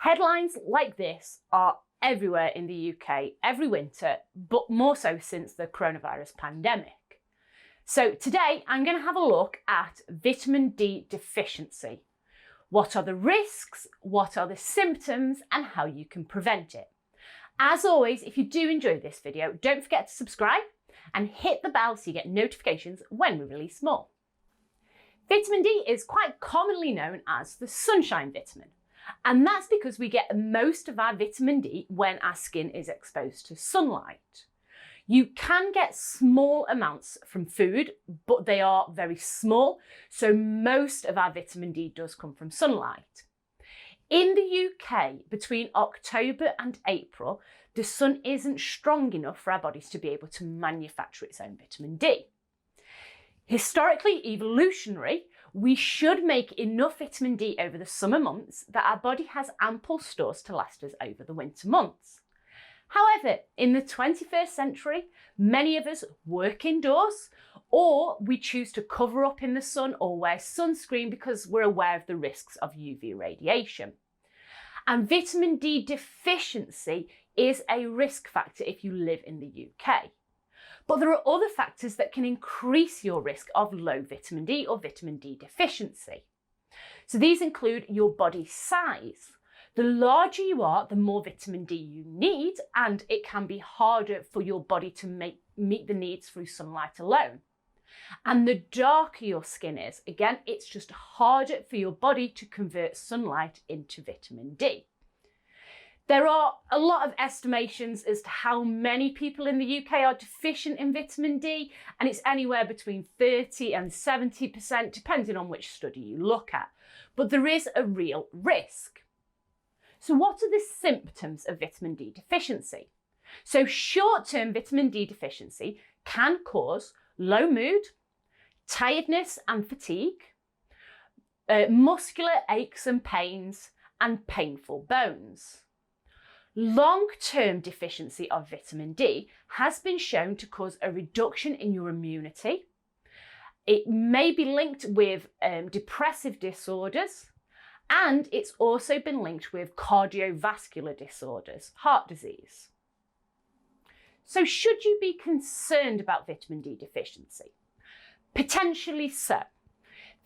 Headlines like this are everywhere in the UK every winter, but more so since the coronavirus pandemic. So today I'm going to have a look at vitamin D deficiency. What are the risks, what are the symptoms, and how you can prevent it. As always, if you do enjoy this video, don't forget to subscribe and hit the bell so you get notifications when we release more. Vitamin D is quite commonly known as the sunshine vitamin. And that's because we get most of our vitamin D when our skin is exposed to sunlight. You can get small amounts from food, but they are very small, so most of our vitamin D does come from sunlight. In the UK, between October and April, the sun isn't strong enough for our bodies to be able to manufacture its own vitamin D. Historically, evolutionary, we should make enough vitamin D over the summer months that our body has ample stores to last us over the winter months. However, in the 21st century, many of us work indoors, or we choose to cover up in the sun or wear sunscreen because we're aware of the risks of UV radiation. And vitamin D deficiency is a risk factor if you live in the UK. But there are other factors that can increase your risk of low vitamin D or vitamin D deficiency. So these include your body size. The larger you are, the more vitamin D you need, and it can be harder for your body to meet the needs through sunlight alone. And the darker your skin is, again, it's just harder for your body to convert sunlight into vitamin D. There are a lot of estimations as to how many people in the UK are deficient in vitamin D, and it's anywhere between 30 and 70%, depending on which study you look at. But there is a real risk. So what are the symptoms of vitamin D deficiency? So short-term vitamin D deficiency can cause low mood, tiredness and fatigue, muscular aches and pains, and painful bones. Long-term deficiency of vitamin D has been shown to cause a reduction in your immunity. It may be linked with depressive disorders, and it's also been linked with cardiovascular disorders, heart disease. So should you be concerned about vitamin D deficiency? Potentially so.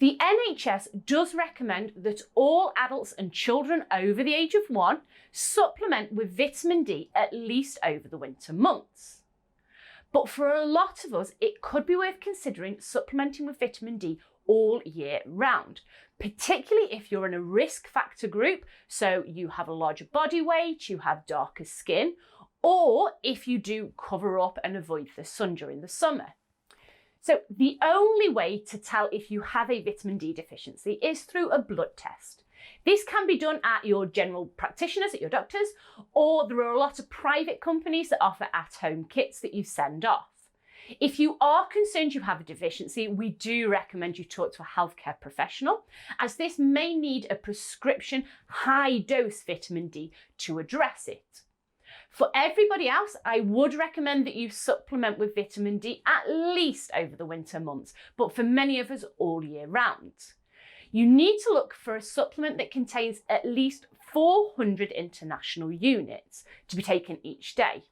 The NHS does recommend that all adults and children over the age of 1 supplement with vitamin D at least over the winter months. But for a lot of us, it could be worth considering supplementing with vitamin D all year round, particularly if you're in a risk factor group, so you have a larger body weight, you have darker skin, or if you do cover up and avoid the sun during the summer. So the only way to tell if you have a vitamin D deficiency is through a blood test. This can be done at your general practitioners, at your doctors, or there are a lot of private companies that offer at-home kits that you send off. If you are concerned you have a deficiency, we do recommend you talk to a healthcare professional, as this may need a prescription high-dose vitamin D to address it. For everybody else, I would recommend that you supplement with vitamin D at least over the winter months, but for many of us, all year round. You need to look for a supplement that contains at least 400 international units to be taken each day.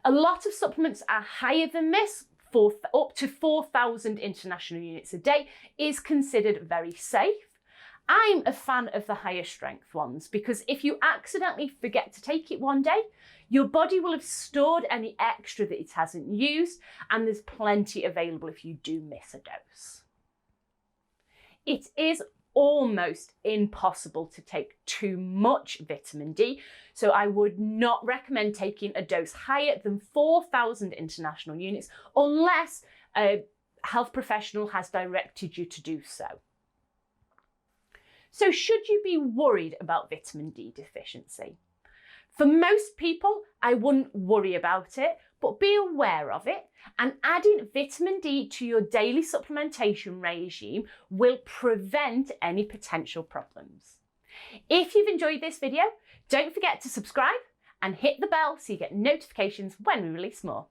A lot of supplements are higher than this. Up to 4,000 international units a day is considered very safe. I'm a fan of the higher strength ones because if you accidentally forget to take it one day, your body will have stored any extra that it hasn't used, and there's plenty available if you do miss a dose. It is almost impossible to take too much vitamin D, so I would not recommend taking a dose higher than 4,000 international units unless a health professional has directed you to do so. So should you be worried about vitamin D deficiency? For most people, I wouldn't worry about it, but be aware of it, and adding vitamin D to your daily supplementation regime will prevent any potential problems. If you've enjoyed this video, don't forget to subscribe and hit the bell so you get notifications when we release more.